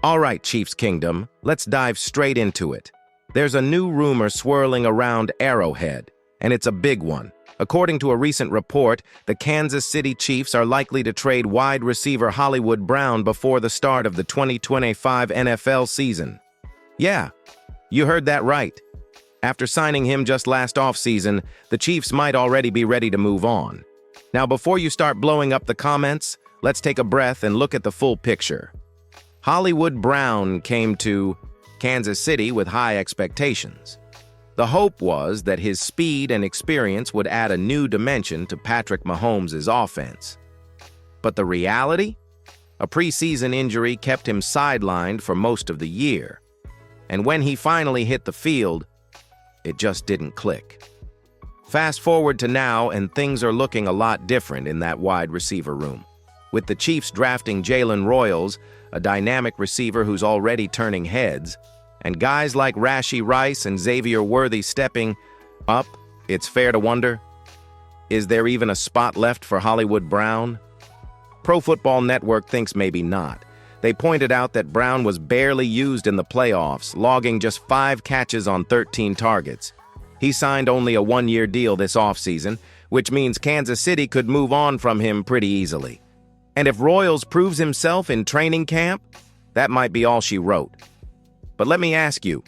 All right, Chiefs Kingdom, let's dive straight into it. There's a new rumor swirling around Arrowhead, and it's a big one. According to a recent report, the Kansas City Chiefs are likely to trade wide receiver Hollywood Brown before the start of the 2025 NFL season. Yeah, you heard that right. After signing him just last offseason, the Chiefs might already be ready to move on. Now, before you start blowing up the comments, let's take a breath and look at the full picture. Hollywood Brown came to Kansas City with high expectations. The hope was that his speed and experience would add a new dimension to Patrick Mahomes' offense. But the reality? A preseason injury kept him sidelined for most of the year. And when he finally hit the field, it just didn't click. Fast forward to now, and things are looking a lot different in that wide receiver room. With the Chiefs drafting Jalen Royals, a dynamic receiver who's already turning heads, and guys like Rashee Rice and Xavier Worthy stepping up, it's fair to wonder, is there even a spot left for Hollywood Brown? Pro Football Network thinks maybe not. They pointed out that Brown was barely used in the playoffs, logging just 5 catches on 13 targets. He signed only a 1-year deal this offseason, which means Kansas City could move on from him pretty easily. And if Royals proves himself in training camp, that might be all she wrote. But let me ask you,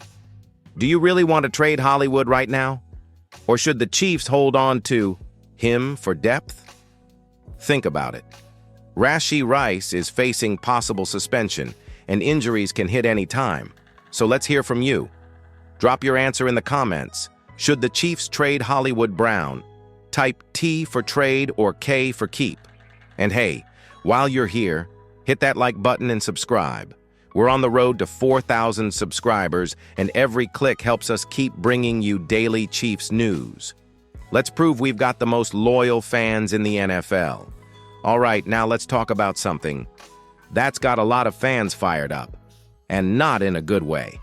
do you really want to trade Hollywood right now? Or should the Chiefs hold on to him for depth? Think about it. Rashee Rice is facing possible suspension, and injuries can hit any time. So let's hear from you. Drop your answer in the comments. Should the Chiefs trade Hollywood Brown? Type T for trade or K for keep. And hey, while you're here, hit that like button and subscribe. We're on the road to 4,000 subscribers, and every click helps us keep bringing you daily Chiefs news. Let's prove we've got the most loyal fans in the NFL. All right, now let's talk about something that's got a lot of fans fired up, and not in a good way.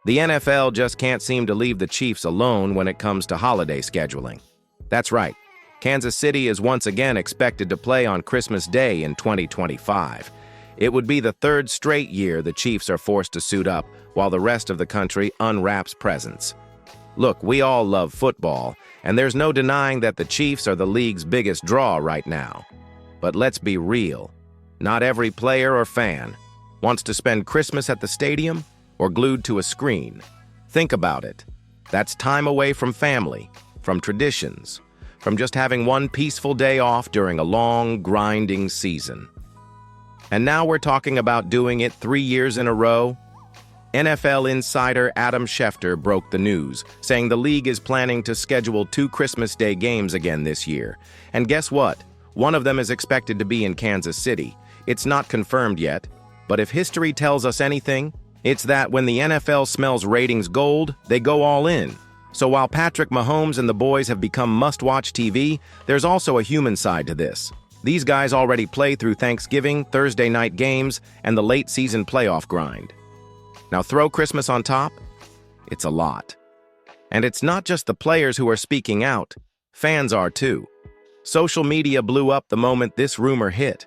The NFL just can't seem to leave the Chiefs alone when it comes to holiday scheduling. That's right. Kansas City is once again expected to play on Christmas Day in 2025. It would be the 3rd straight year the Chiefs are forced to suit up while the rest of the country unwraps presents. Look, we all love football, and there's no denying that the Chiefs are the league's biggest draw right now. But let's be real. Not every player or fan wants to spend Christmas at the stadium or glued to a screen. Think about it. That's time away from family, from traditions, from just having one peaceful day off during a long, grinding season. And now we're talking about doing it 3 years in a row. NFL insider Adam Schefter broke the news, saying the league is planning to schedule 2 Christmas Day games again this year. And guess what? One of them is expected to be in Kansas City. It's not confirmed yet, but if history tells us anything, it's that when the NFL smells ratings gold, they go all in. So while Patrick Mahomes and the boys have become must-watch TV, there's also a human side to this. These guys already play through Thanksgiving, Thursday night games, and the late-season playoff grind. Now throw Christmas on top, it's a lot. And it's not just the players who are speaking out, fans are too. Social media blew up the moment this rumor hit.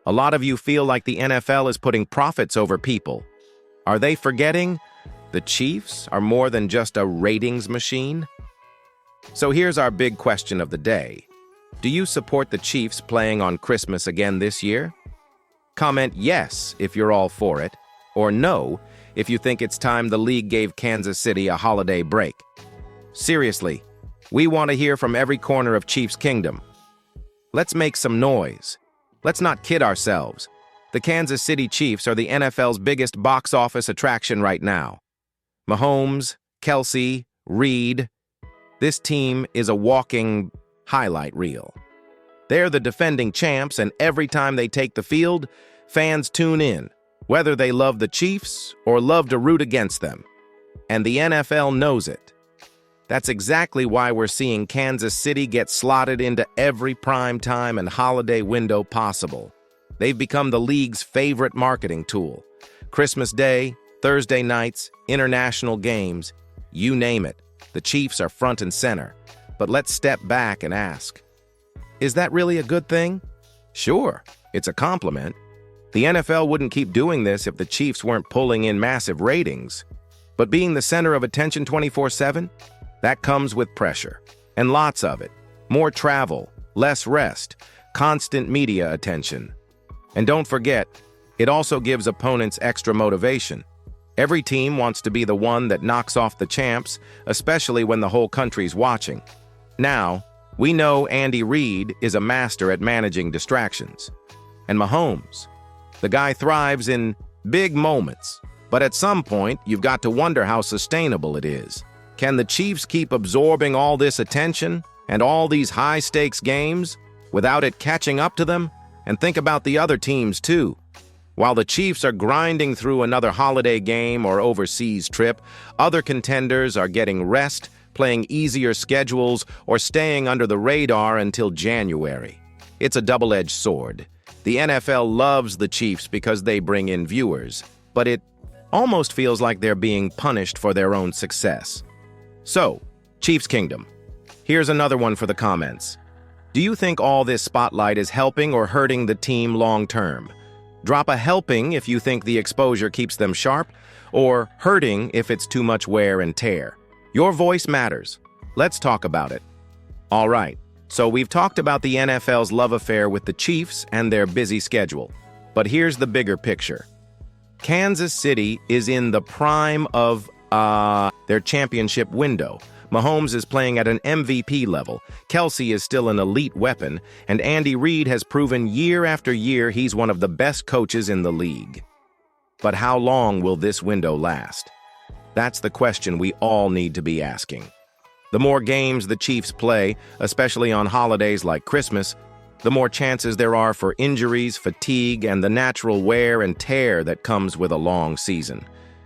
A lot of you feel like the NFL is putting profits over people. Are they forgetting the Chiefs are more than just a ratings machine? So here's our big question of the day. Do you support the Chiefs playing on Christmas again this year? Comment yes if you're all for it, or no if you think it's time the league gave Kansas City a holiday break. Seriously, we want to hear from every corner of Chiefs Kingdom. Let's make some noise. Let's not kid ourselves. The Kansas City Chiefs are the NFL's biggest box office attraction right now. Mahomes, Kelsey, Reed. This team is a walking highlight reel. They're the defending champs, and every time they take the field, fans tune in, whether they love the Chiefs or love to root against them. And the NFL knows it. That's exactly why we're seeing Kansas City get slotted into every primetime and holiday window possible. They've become the league's favorite marketing tool. Christmas Day, Thursday nights, international games, you name it. The Chiefs are front and center. But let's step back and ask, is that really a good thing? Sure, it's a compliment. The NFL wouldn't keep doing this if the Chiefs weren't pulling in massive ratings. But being the center of attention 24/7, that comes with pressure. And lots of it. More travel, less rest, constant media attention. And don't forget, it also gives opponents extra motivation. Every team wants to be the one that knocks off the champs, especially when the whole country's watching. Now, we know Andy Reid is a master at managing distractions. And Mahomes, the guy thrives in big moments. But at some point, you've got to wonder how sustainable it is. Can the Chiefs keep absorbing all this attention and all these high-stakes games without it catching up to them? And think about the other teams, too. While the Chiefs are grinding through another holiday game or overseas trip, other contenders are getting rest, playing easier schedules, or staying under the radar until January. It's a double-edged sword. The NFL loves the Chiefs because they bring in viewers, but it almost feels like they're being punished for their own success. So, Chiefs Kingdom, here's another one for the comments. Do you think all this spotlight is helping or hurting the team long-term? Drop a helping if you think the exposure keeps them sharp, or hurting if it's too much wear and tear. Your voice matters. Let's talk about it. All right, so we've talked about the NFL's love affair with the Chiefs and their busy schedule. But here's the bigger picture. Kansas City is in the prime of their championship window. Mahomes is playing at an MVP level, Kelsey is still an elite weapon, and Andy Reid has proven year after year he's one of the best coaches in the league. But how long will this window last? That's the question we all need to be asking. The more games the Chiefs play, especially on holidays like Christmas, the more chances there are for injuries, fatigue, and the natural wear and tear that comes with a long season.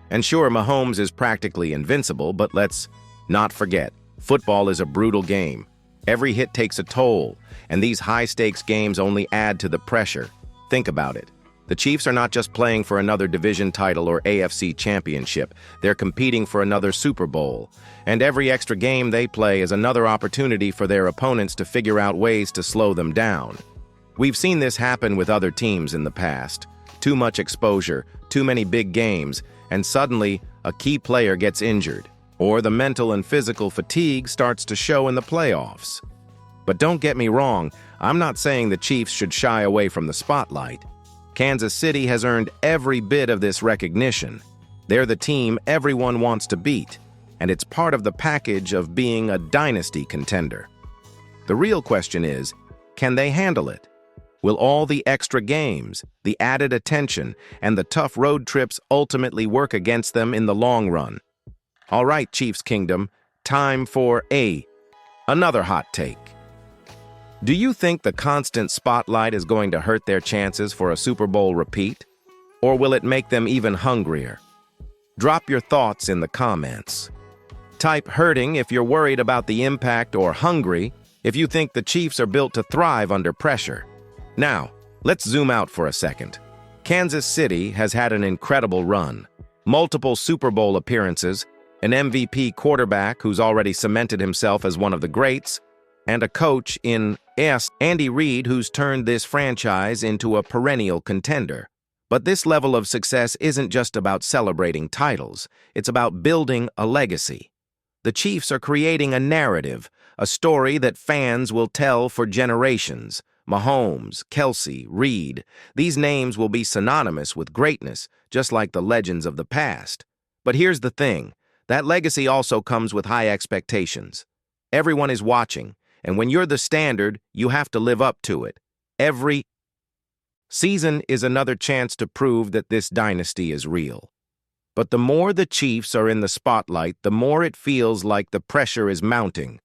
And sure, Mahomes is practically invincible, but let's not forget, football is a brutal game. Every hit takes a toll, and these high-stakes games only add to the pressure. Think about it. The Chiefs are not just playing for another division title or AFC championship. They're competing for another Super Bowl. And every extra game they play is another opportunity for their opponents to figure out ways to slow them down. We've seen this happen with other teams in the past. Too much exposure, too many big games, and suddenly a key player gets injured. Or the mental and physical fatigue starts to show in the playoffs. But don't get me wrong, I'm not saying the Chiefs should shy away from the spotlight. Kansas City has earned every bit of this recognition. They're the team everyone wants to beat, and it's part of the package of being a dynasty contender. The real question is, can they handle it? Will all the extra games, the added attention, and the tough road trips ultimately work against them in the long run? All right, Chiefs Kingdom, time for another hot take. Do you think the constant spotlight is going to hurt their chances for a Super Bowl repeat? Or will it make them even hungrier? Drop your thoughts in the comments. Type hurting if you're worried about the impact, or hungry if you think the Chiefs are built to thrive under pressure. Now, let's zoom out for a second. Kansas City has had an incredible run. Multiple Super Bowl appearances, an MVP quarterback who's already cemented himself as one of the greats, and a coach in Andy Reid who's turned this franchise into a perennial contender. But this level of success isn't just about celebrating titles, it's about building a legacy. The Chiefs are creating a narrative, a story that fans will tell for generations. Mahomes, Kelsey, Reid, these names will be synonymous with greatness, just like the legends of the past. But here's the thing. That legacy also comes with high expectations. Everyone is watching, and when you're the standard, you have to live up to it. Every season is another chance to prove that this dynasty is real. But the more the Chiefs are in the spotlight, the more it feels like the pressure is mounting.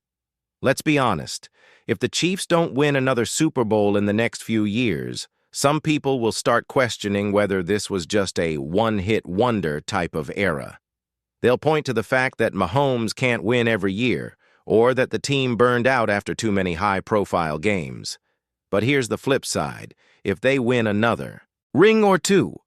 Let's be honest, if the Chiefs don't win another Super Bowl in the next few years, some people will start questioning whether this was just a one-hit wonder type of era. They'll point to the fact that Mahomes can't win every year, or that the team burned out after too many high-profile games. But here's the flip side. If they win another ring or two,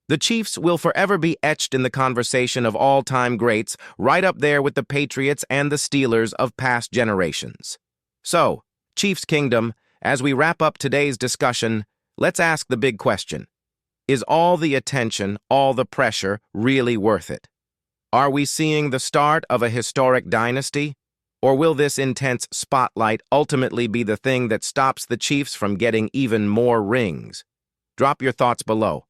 the Chiefs will forever be etched in the conversation of all-time greats, right up there with the Patriots and the Steelers of past generations. So, Chiefs Kingdom, as we wrap up today's discussion, let's ask the big question. Is all the attention, all the pressure, really worth it? Are we seeing the start of a historic dynasty? Or will this intense spotlight ultimately be the thing that stops the Chiefs from getting even more rings? Drop your thoughts below.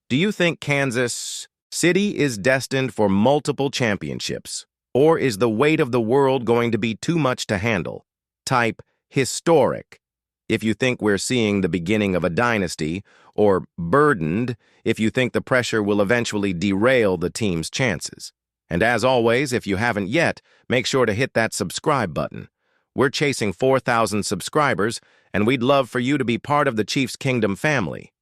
Do you think Kansas City is destined for multiple championships? Or is the weight of the world going to be too much to handle? Type historic if you think we're seeing the beginning of a dynasty, or burdened if you think the pressure will eventually derail the team's chances. And as always, if you haven't yet, make sure to hit that subscribe button. We're chasing 4,000 subscribers, and we'd love for you to be part of the Chiefs Kingdom family.